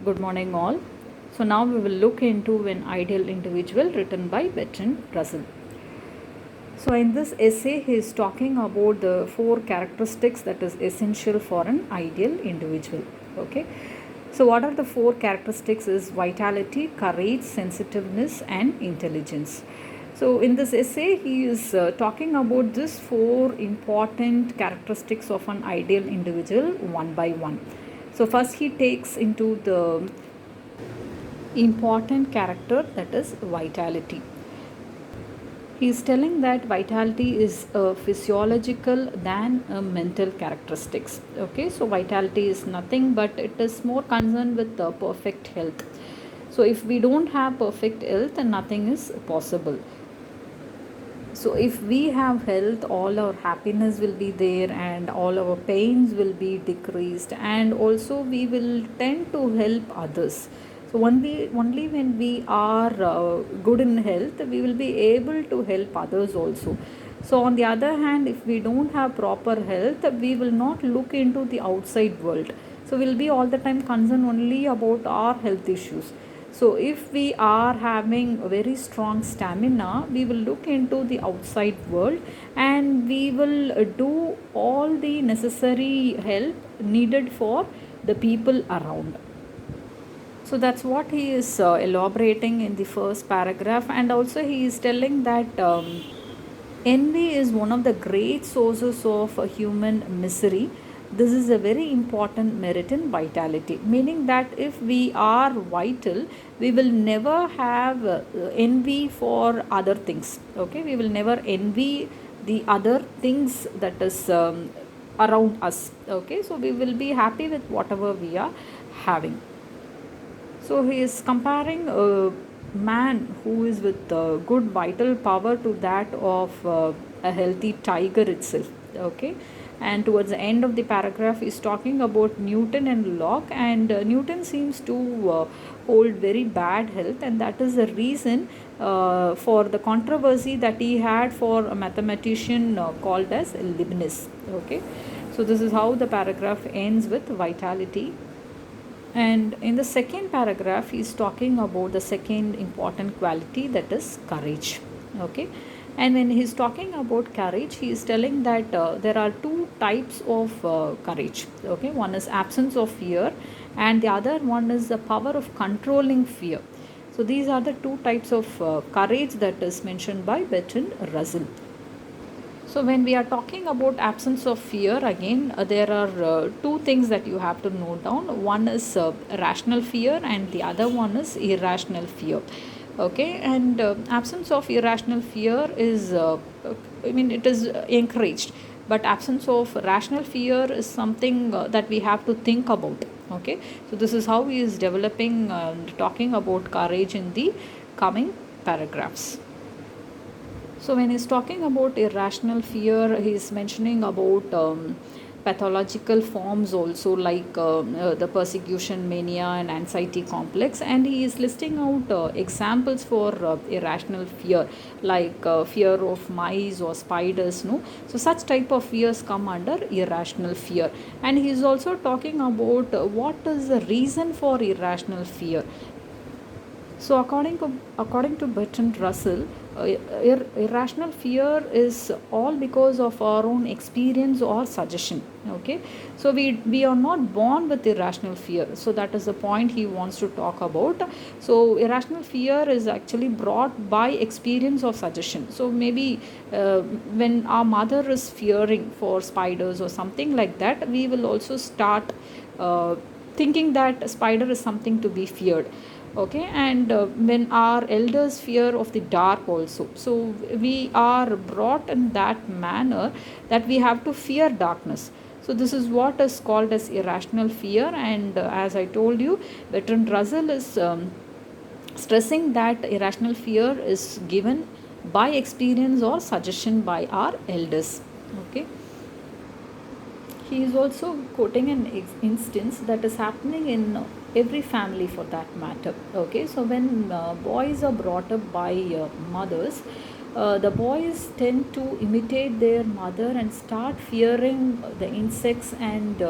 Good morning, all. So, now we will look into an ideal individual written by Bertrand Russell. So, in this essay, he is talking about the four characteristics that is essential for an ideal individual. Okay. So, what are the four characteristics? Is vitality, courage, sensitiveness, and intelligence. So, in this essay, he is talking about these four important characteristics of an ideal individual one by one. So, first, he takes into the important character, that is vitality. He is telling that vitality is a physiological than a mental characteristics. Okay, so vitality is nothing but it is more concerned with the perfect health. So if we don't have perfect health, then nothing is possible. So if we have health, all our happiness will be there and all our pains will be decreased, and also we will tend to help others. So only when we are good in health, we will be able to help others also. So on the other hand, if we don't have proper health, we will not look into the outside world. So we'll be all the time concerned only about our health issues. So if we are having a very strong stamina, we will look into the outside world and we will do all the necessary help needed for the people around. So that's what he is elaborating in the first paragraph, and also he is telling that envy is one of the great sources of human misery. This is a very important merit in vitality, meaning that if we are vital, we will never have envy for other things. Okay, we will never envy the other things that is around us. Okay, so we will be happy with whatever we are having. So he is comparing a man who is with good vital power to that of a healthy tiger itself. Okay, and towards the end of the paragraph, he is talking about Newton and Locke, and Newton seems to hold very bad health, and that is the reason for the controversy that he had for a mathematician called as Leibniz. Okay, so this is how the paragraph ends with vitality. And in the second paragraph, he is talking about the second important quality, that is courage. Okay, and when he is talking about courage, he is telling that there are two types of courage. Okay, one is absence of fear, and the other one is the power of controlling fear. So these are the two types of courage that is mentioned by Bertrand Russell. So when we are talking about absence of fear, again there are two things that you have to note down. One is rational fear and the other one is irrational fear. Okay, and absence of irrational fear is, it is encouraged, but absence of rational fear is something that we have to think about. Okay, so this is how he is developing and talking about courage in the coming paragraphs. So when he's talking about irrational fear, he's mentioning about pathological forms also, like the persecution mania and anxiety complex, and he is listing out examples for irrational fear, like fear of mice or spiders. No, so such type of fears come under irrational fear, and he is also talking about what is the reason for irrational fear. So according to Bertrand Russell, irrational fear is all because of our own experience or suggestion. Okay, so we are not born with irrational fear. So that is the point he wants to talk about. So irrational fear is actually brought by experience or suggestion. So maybe when our mother is fearing for spiders or something like that, we will also start thinking that a spider is something to be feared. Okay, and when our elders fear of the dark also, so we are brought in that manner that we have to fear darkness. So this is what is called as irrational fear, and as I told you, Bertrand Russell is stressing that irrational fear is given by experience or suggestion by our elders. Okay, he is also quoting an instance that is happening in every family for that matter. Okay, so when boys are brought up by mothers, the boys tend to imitate their mother and start fearing the insects and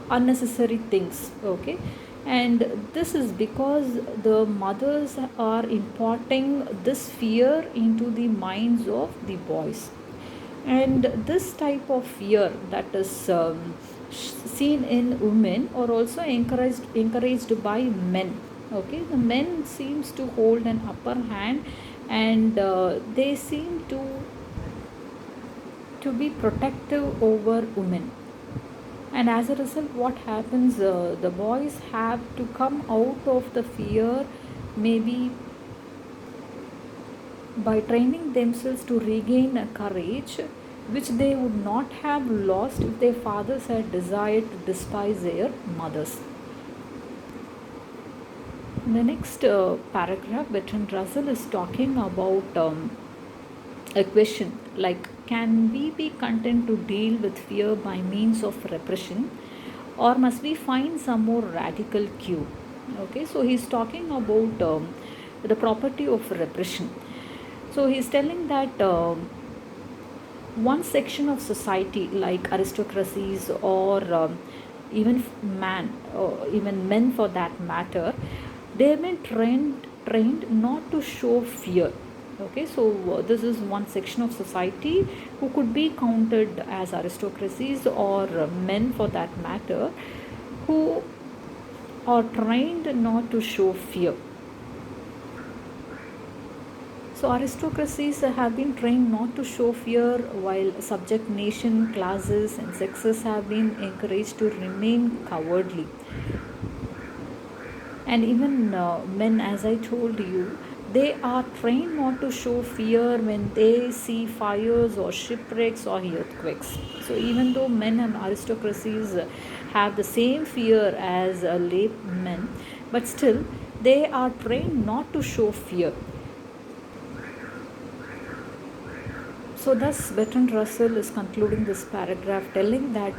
unnecessary things. Okay, And this is because the mothers are imparting this fear into the minds of the boys. And this type of fear that is seen in women are also encouraged by men. Okay, the men seems to hold an upper hand, and they seem to be protective over women. And as a result, what happens, the boys have to come out of the fear, maybe by training themselves to regain a courage which they would not have lost if their fathers had desired to despise their mothers. In the next paragraph, Bertrand Russell is talking about a question like, can we be content to deal with fear by means of repression, or must we find some more radical cue? Okay, so he's talking about the property of repression. So he's telling that one section of society, like aristocracies or even even men for that matter, they have been trained not to show fear. Okay, so this is one section of society who could be counted as aristocracies or men for that matter, who are trained not to show fear. So aristocracies have been trained not to show fear, while subject nation, classes, and sexes have been encouraged to remain cowardly. And even men, as I told you, they are trained not to show fear when they see fires or shipwrecks or earthquakes. So even though men and aristocracies have the same fear as laymen, but still they are trained not to show fear. So thus Bertrand Russell is concluding this paragraph telling that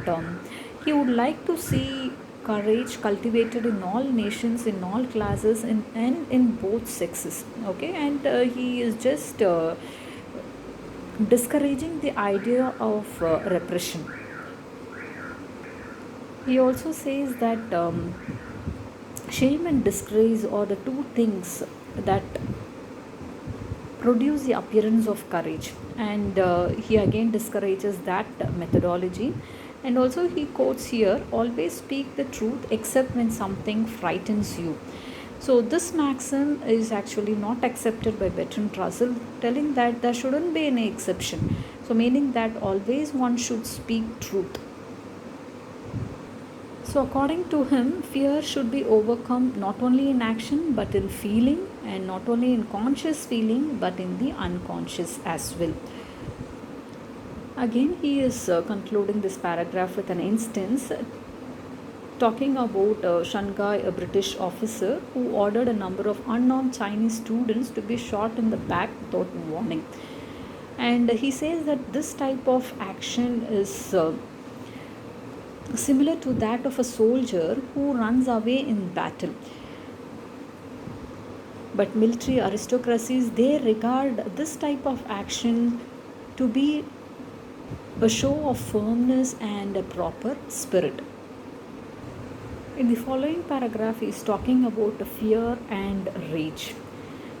he would like to see courage cultivated in all nations, in all classes, and in both sexes. Okay, and he is just discouraging the idea of repression. He also says that shame and disgrace are the two things that produce the appearance of courage, and he again discourages that methodology. And also he quotes here, always speak the truth except when something frightens you. So this maxim is actually not accepted by Bertrand Russell, telling that there shouldn't be any exception, so meaning that always one should speak truth. So, according to him, fear should be overcome not only in action but in feeling, and not only in conscious feeling but in the unconscious as well. Again, he is concluding this paragraph with an instance talking about Shanghai, a British officer who ordered a number of unarmed Chinese students to be shot in the back without warning. And he says that this type of action is similar to that of a soldier who runs away in battle. But military aristocracies, they regard this type of action to be a show of firmness and a proper spirit. In the following paragraph, he is talking about fear and rage.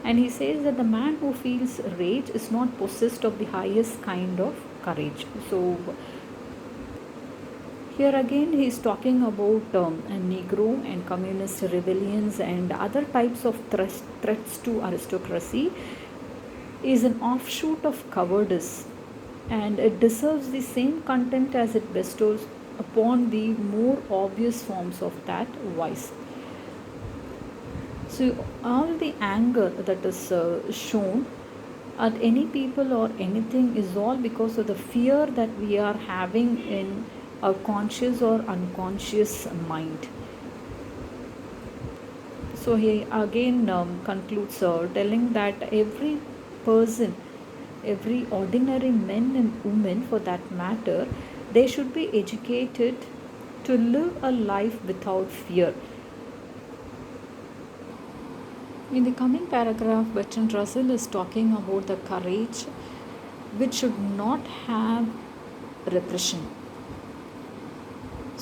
And he says that the man who feels rage is not possessed of the highest kind of courage. So here again, he is talking about a Negro and communist rebellions and other types of threats to aristocracy is an offshoot of cowardice, and it deserves the same contempt as it bestows upon the more obvious forms of that vice. So all the anger that is shown at any people or anything is all because of the fear that we are having in our conscious or unconscious mind. So he again concludes telling that every person, every ordinary men and women for that matter, they should be educated to live a life without fear. In the coming paragraph, Bertrand Russell is talking about the courage which should not have repression.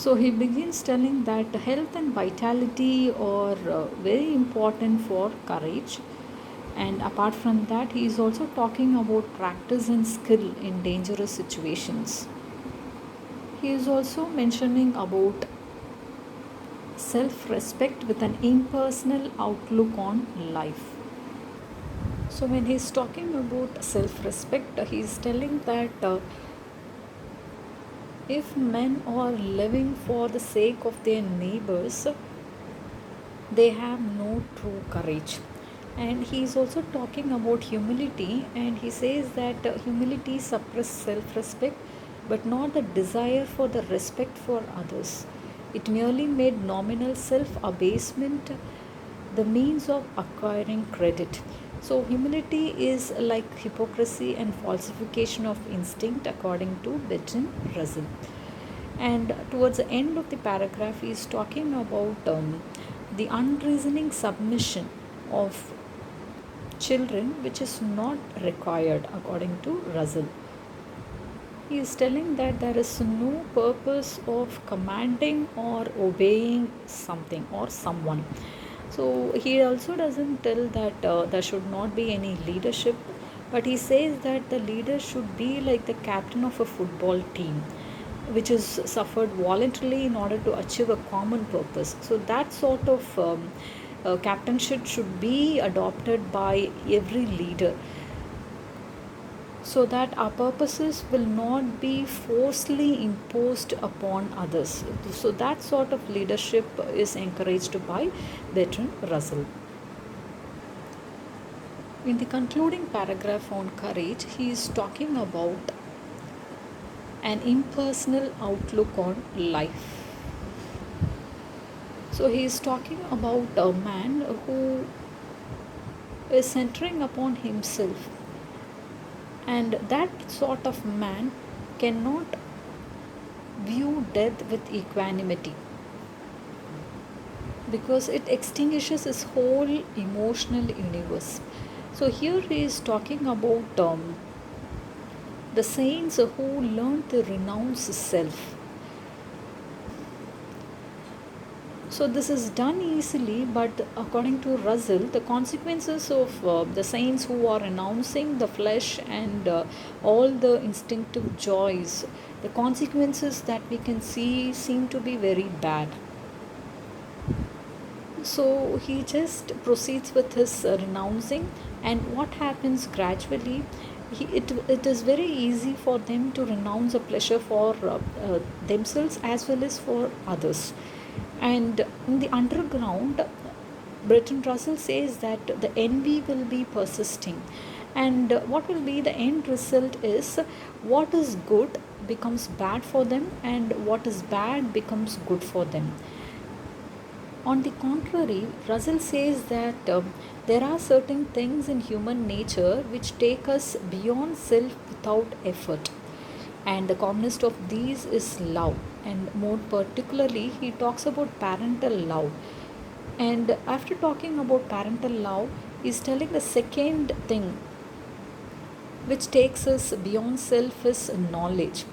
So he begins telling that health and vitality are very important for courage. And apart from that, he is also talking about practice and skill in dangerous situations. He is also mentioning about self respect with an impersonal outlook on life. So, when he's talking about self respect, he's telling that if men are living for the sake of their neighbors, they have no true courage. And he is also talking about humility, and he says that humility suppresses self respect but not the desire for the respect for others. It merely made nominal self abasement the means of acquiring credit. So, humility is like hypocrisy and falsification of instinct, according to Bertrand Russell. And towards the end of the paragraph, he is talking about the unreasoning submission of children, which is not required, according to Russell. He is telling that there is no purpose of commanding or obeying something or someone. So he also doesn't tell that there should not be any leadership, but he says that the leader should be like the captain of a football team, which is suffered voluntarily in order to achieve a common purpose. So that sort of captainship should be adopted by every leader, so that our purposes will not be forcefully imposed upon others. So that sort of leadership is encouraged by Bertrand Russell. In the concluding paragraph on courage, he is talking about an impersonal outlook on life. So he is talking about a man who is centering upon himself, and that sort of man cannot view death with equanimity because it extinguishes his whole emotional universe. So here he is talking about the saints who learn to renounce self. So this is done easily, but according to Russell, the consequences of the saints who are renouncing the flesh and all the instinctive joys, the consequences that we can see seem to be very bad. So he just proceeds with his renouncing, and what happens gradually, it is very easy for them to renounce a pleasure for themselves as well as for others. And in the underground, Bertrand Russell says that the envy will be persisting, and what will be the end result is what is good becomes bad for them, and what is bad becomes good for them. On the contrary, Russell says that there are certain things in human nature which take us beyond self without effort. And the commonest of these is love. And more particularly, he talks about parental love. And after talking about parental love, he's telling the second thing which takes us beyond self is knowledge.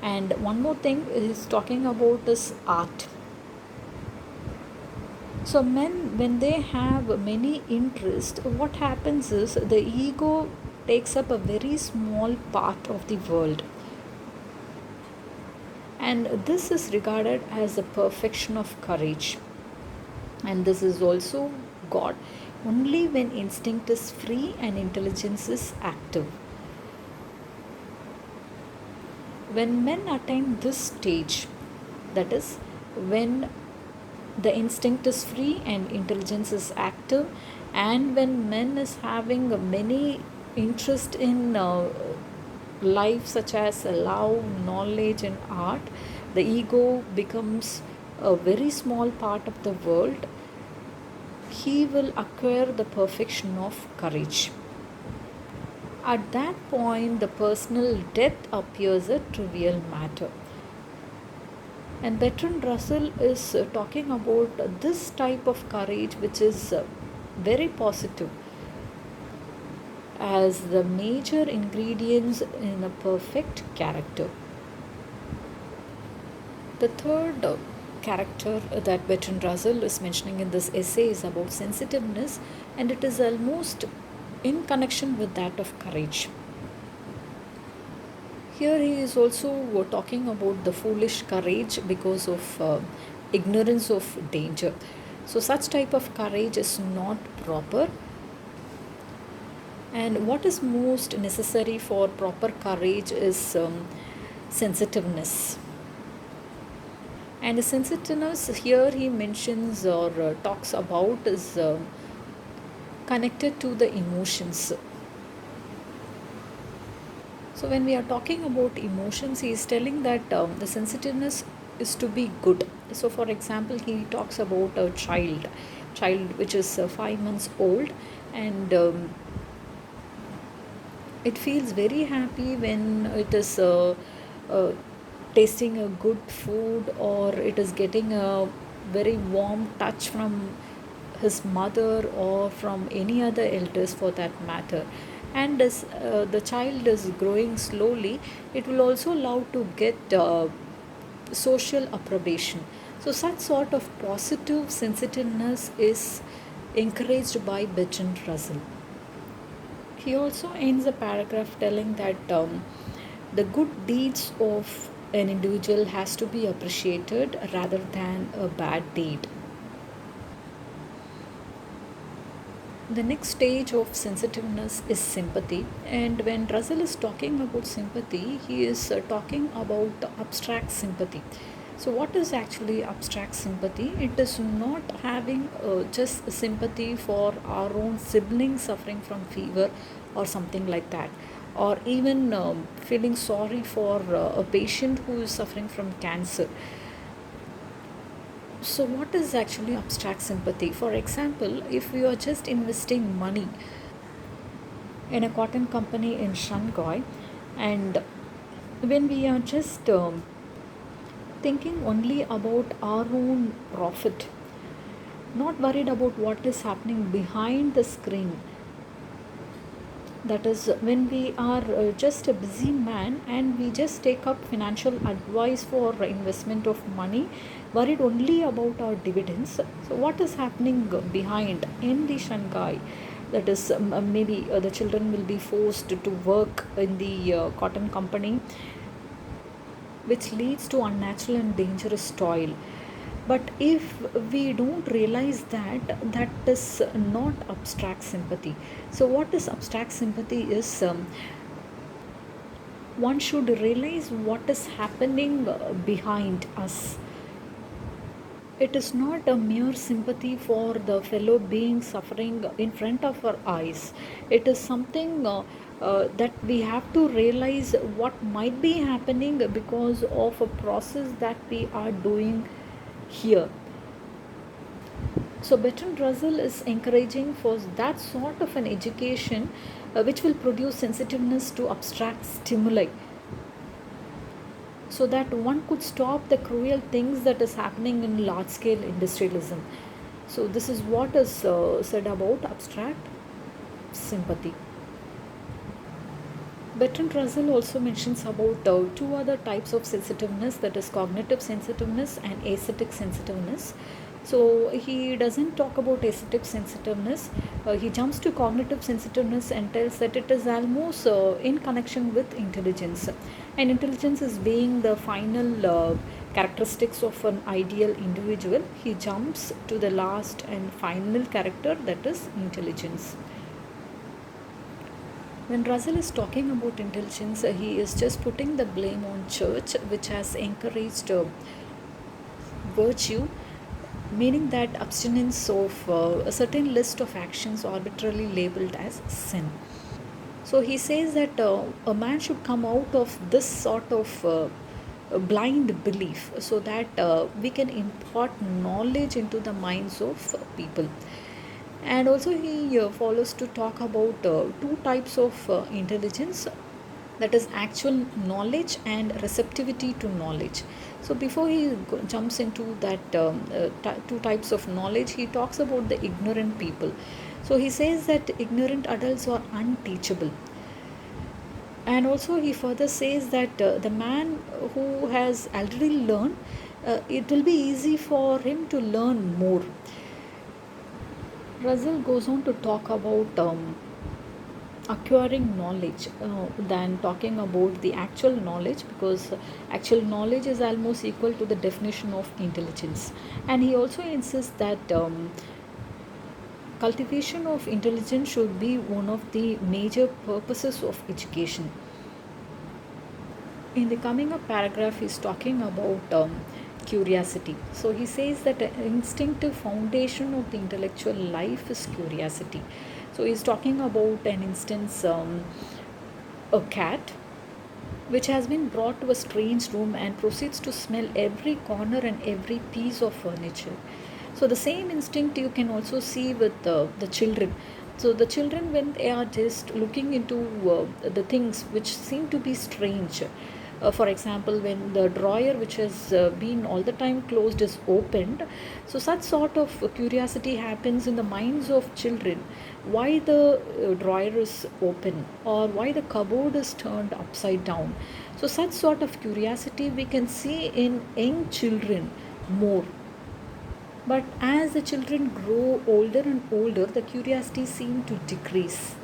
And one more thing he's talking about is art. So men, when they have many interests, what happens is the ego takes up a very small part of the world. And this is regarded as the perfection of courage. And this is also God only when instinct is free and intelligence is active. When men attain this stage, that is, when the instinct is free and intelligence is active, and when man is having many interest in life such as love, knowledge and art, the ego becomes a very small part of the world. He will acquire the perfection of courage. At that point, the personal death appears a trivial matter. And Bertrand Russell is talking about this type of courage, which is very positive, as the major ingredients in a perfect character. The third character that Bertrand Russell is mentioning in this essay is about sensitiveness, and it is almost in connection with that of courage. Here he is also talking about the foolish courage because of ignorance of danger. So such type of courage is not proper, and what is most necessary for proper courage is sensitiveness. And the sensitiveness here he mentions or talks about is connected to the emotions. So when we are talking about emotions, he is telling that the sensitiveness is to be good. So for example, he talks about a child which is 5 months old, and it feels very happy when it is uh, tasting a good food, or it is getting a very warm touch from his mother or from any other elders for that matter. And as the child is growing slowly, it will also love to get social approbation. So such sort of positive sensitiveness is encouraged by Bertrand Russell. He also ends the paragraph telling that the good deeds of an individual has to be appreciated rather than a bad deed. The next stage of sensitiveness is sympathy, and when Russell is talking about sympathy, he is talking about abstract sympathy. So, what is actually abstract sympathy? It is not having just sympathy for our own sibling suffering from fever or something like that, or even feeling sorry for a patient who is suffering from cancer. So, what is actually abstract sympathy? For example, if we are just investing money in a cotton company in Shanghai, and when we are just thinking only about our own profit, not worried about what is happening behind the screen, that is when we are just a busy man and we just take up financial advice for investment of money, worried only about our dividends. So what is happening behind in the Shanghai? That is maybe the children will be forced to work in the cotton company, which leads to unnatural and dangerous toil. But if we don't realize that, that is not abstract sympathy. So what is abstract sympathy is one should realize what is happening behind us. It is not a mere sympathy for the fellow being suffering in front of our eyes. It is something that we have to realize what might be happening because of a process that we are doing here. So Bertrand Russell is encouraging for that sort of an education which will produce sensitiveness to abstract stimuli, so that one could stop the cruel things that is happening in large scale industrialism. So this is what is said about abstract sympathy. Bertrand Russell also mentions about two other types of sensitiveness, that is cognitive sensitiveness and aesthetic sensitiveness. So he doesn't talk about aesthetic sensitiveness. He jumps to cognitive sensitiveness and tells that it is almost in connection with intelligence. And intelligence is being the final characteristics of an ideal individual. He jumps to the last and final character, that is intelligence. When Russell is talking about intelligence, he is just putting the blame on church, which has encouraged virtue, meaning that abstinence of a certain list of actions arbitrarily labeled as sin. So he says that a man should come out of this sort of blind belief, so that we can impart knowledge into the minds of people. And also he follows to talk about two types of intelligence, that is actual knowledge and receptivity to knowledge. So before he jumps into that two types of knowledge, he talks about the ignorant people. So he says that ignorant adults are unteachable. And also he further says that the man who has already learned it will be easy for him to learn more. Russell goes on to talk about acquiring knowledge than talking about the actual knowledge, because actual knowledge is almost equal to the definition of intelligence. And he also insists that cultivation of intelligence should be one of the major purposes of education. In the coming up paragraph, he's talking about curiosity. So he says that the instinctive foundation of the intellectual life is curiosity. So he's talking about an instance, a cat which has been brought to a strange room and proceeds to smell every corner and every piece of furniture. So the same instinct you can also see with the children. So the children, when they are just looking into the things which seem to be strange, for example, when the drawer which has been all the time closed is opened, so such sort of curiosity happens in the minds of children. Why the drawer is open, or why the cupboard is turned upside down? So such sort of curiosity we can see in young children more. But as the children grow older and older, the curiosity seems to decrease.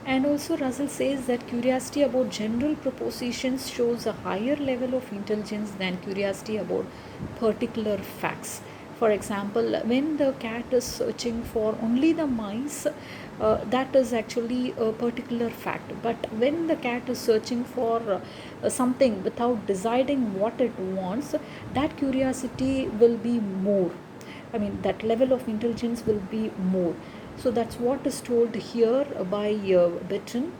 And also, Russell says that curiosity about general propositions shows a higher level of intelligence than curiosity about particular facts. For example, when the cat is searching for only the mice, that is actually a particular fact. But when the cat is searching for something without deciding what it wants, that curiosity will be more. I mean, that level of intelligence will be more. So that's what is told here by Bertrand.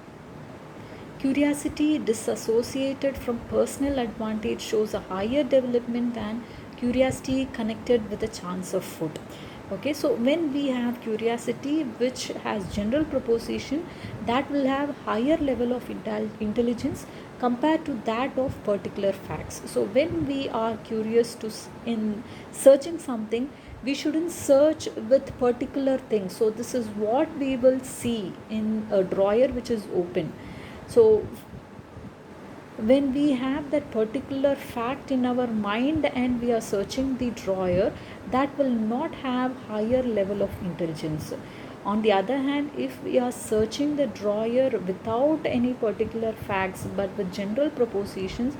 Curiosity disassociated from personal advantage shows a higher development than curiosity connected with a chance of food. Okay, so when we have curiosity which has general proposition, that will have higher level of intelligence compared to that of particular facts. So when we are curious to in searching something, we shouldn't search with particular things. So this is what we will see in a drawer which is open. So when we have that particular fact in our mind and we are searching the drawer, that will not have higher level of intelligence. On the other hand, if we are searching the drawer without any particular facts but with general propositions,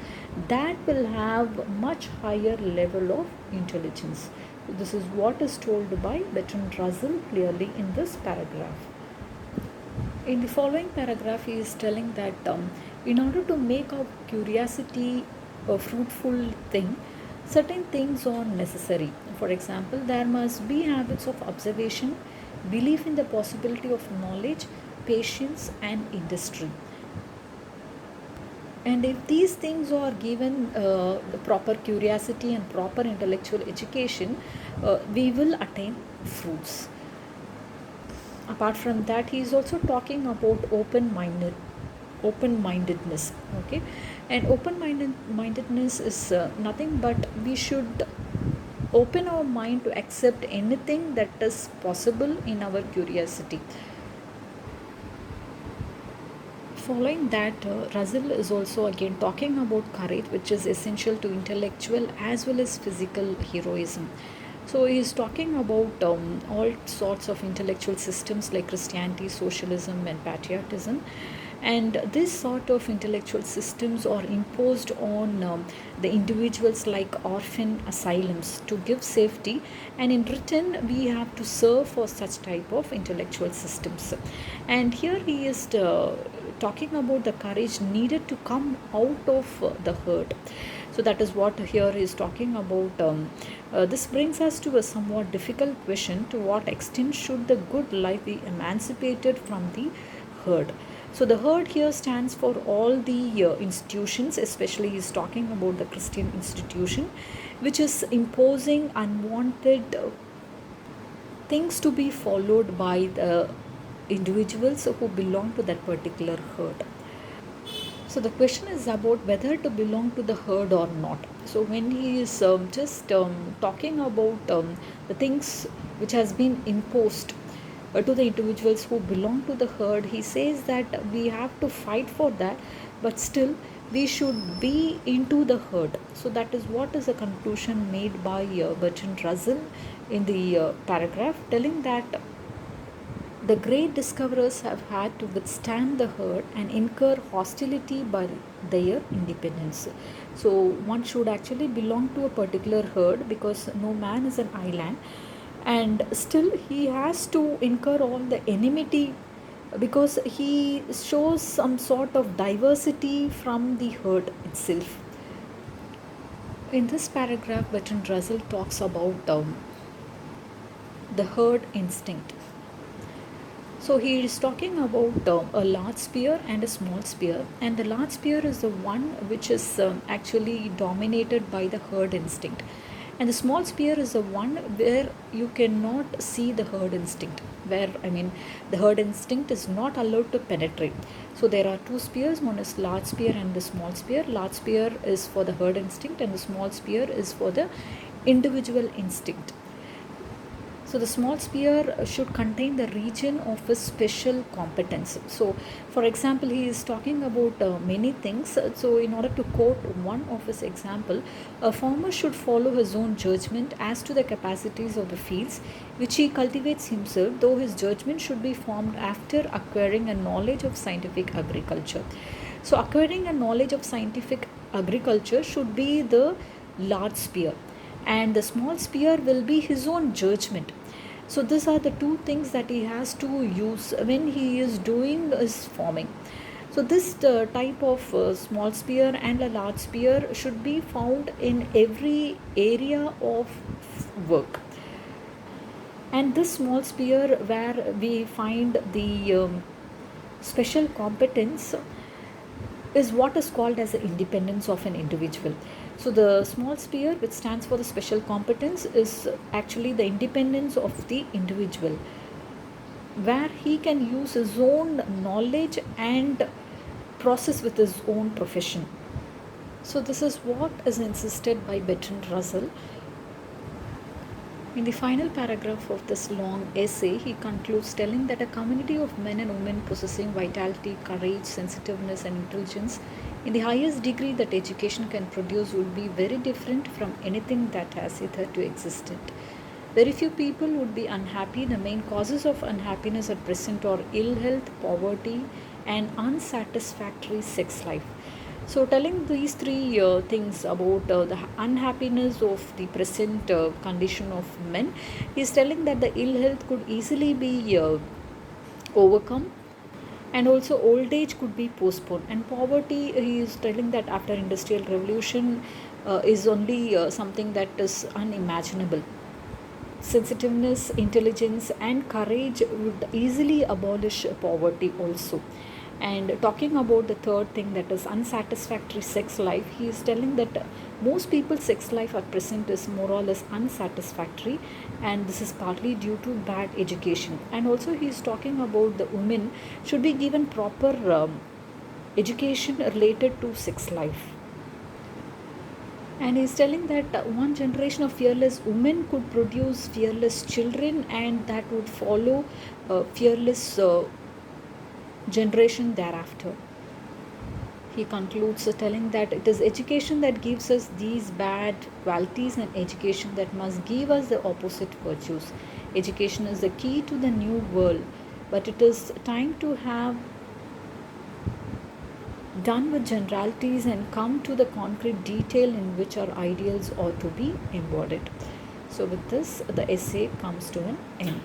that will have much higher level of intelligence. This is what is told by Bertrand Russell clearly in this paragraph. In the following paragraph, he is telling that in order to make our curiosity a fruitful thing, certain things are necessary. For example, there must be habits of observation, belief in the possibility of knowledge, patience, and industry. And if these things are given the proper curiosity and proper intellectual education, we will attain fruits. Apart from that, he is also talking about open-mindedness. Okay, and open-mindedness is nothing but we should open our mind to accept anything that is possible in our curiosity. Following that, Russell is also again talking about courage, which is essential to intellectual as well as physical heroism. So he is talking about all sorts of intellectual systems like Christianity, socialism, and patriotism. And this sort of intellectual systems are imposed on the individuals like orphan asylums to give safety, and in return we have to serve for such type of intellectual systems. And here he is talking about the courage needed to come out of the herd. So that is what here is talking about. This brings us to a somewhat difficult question: to what extent should the good life be emancipated from the herd? So the herd here stands for all the institutions, especially he is talking about the Christian institution, which is imposing unwanted things to be followed by the individuals who belong to that particular herd. So the question is about whether to belong to the herd or not. So when he is just talking about the things which has been imposed to the individuals who belong to the herd. He says that we have to fight for that, but still we should be into the herd. So that is what is a conclusion made by Bertrand Russell in the paragraph, telling that the great discoverers have had to withstand the herd and incur hostility by their independence. So one should actually belong to a particular herd, because no man is an island, and still he has to incur all the enmity because he shows some sort of diversity from the herd itself. In this paragraph, Bertrand Russell talks about the herd instinct. So he is talking about a large spear and a small spear, and the large spear is the one which is actually dominated by the herd instinct, and the small spear is the one where you cannot see the herd instinct, where the herd instinct is not allowed to penetrate. So there are two spears, one is large spear and the small spear. Large spear is for the herd instinct and the small spear is for the individual instinct. So the small spear should contain the region of a special competence. So for example, he is talking about many things. So in order to quote one of his example, a farmer should follow his own judgment as to the capacities of the fields which he cultivates himself, though his judgment should be formed after acquiring a knowledge of scientific agriculture. So acquiring a knowledge of scientific agriculture should be the large spear, and the small spear will be his own judgment. So these are the two things that he has to use when he is doing his farming. So this type of small spear and a large spear should be found in every area of work. And this small spear, where we find the special competence, is what is called as the independence of an individual. So the small spear, which stands for the special competence, is actually the independence of the individual, where he can use his own knowledge and process with his own profession. So this is what is insisted by Bertrand Russell. In the final paragraph of this long essay, he concludes telling that a community of men and women possessing vitality, courage, sensitiveness, and intelligence in the highest degree that education can produce will be very different from anything that has hitherto existed. Very few people would be unhappy. The main causes of unhappiness at present are ill health, poverty, and unsatisfactory sex life. So telling these three things about the unhappiness of the present condition of men, he is telling that the ill health could easily be overcome, and also old age could be postponed, and poverty, he is telling that after industrial revolution is only something that is unimaginable. Sensitiveness, intelligence, and courage would easily abolish poverty also. And talking about the third thing, that is unsatisfactory sex life, he is telling that most people's sex life at present is more or less unsatisfactory, and this is partly due to bad education. And also he is talking about the women should be given proper education related to sex life. And he's telling that one generation of fearless women could produce fearless children, and that would follow fearless generation thereafter. He concludes telling that it is education that gives us these bad qualities, and education that must give us the opposite virtues. Education is the key to the new world, but it is time to have done with generalities and come to the concrete detail in which our ideals ought to be embodied. So with this, the essay comes to an end.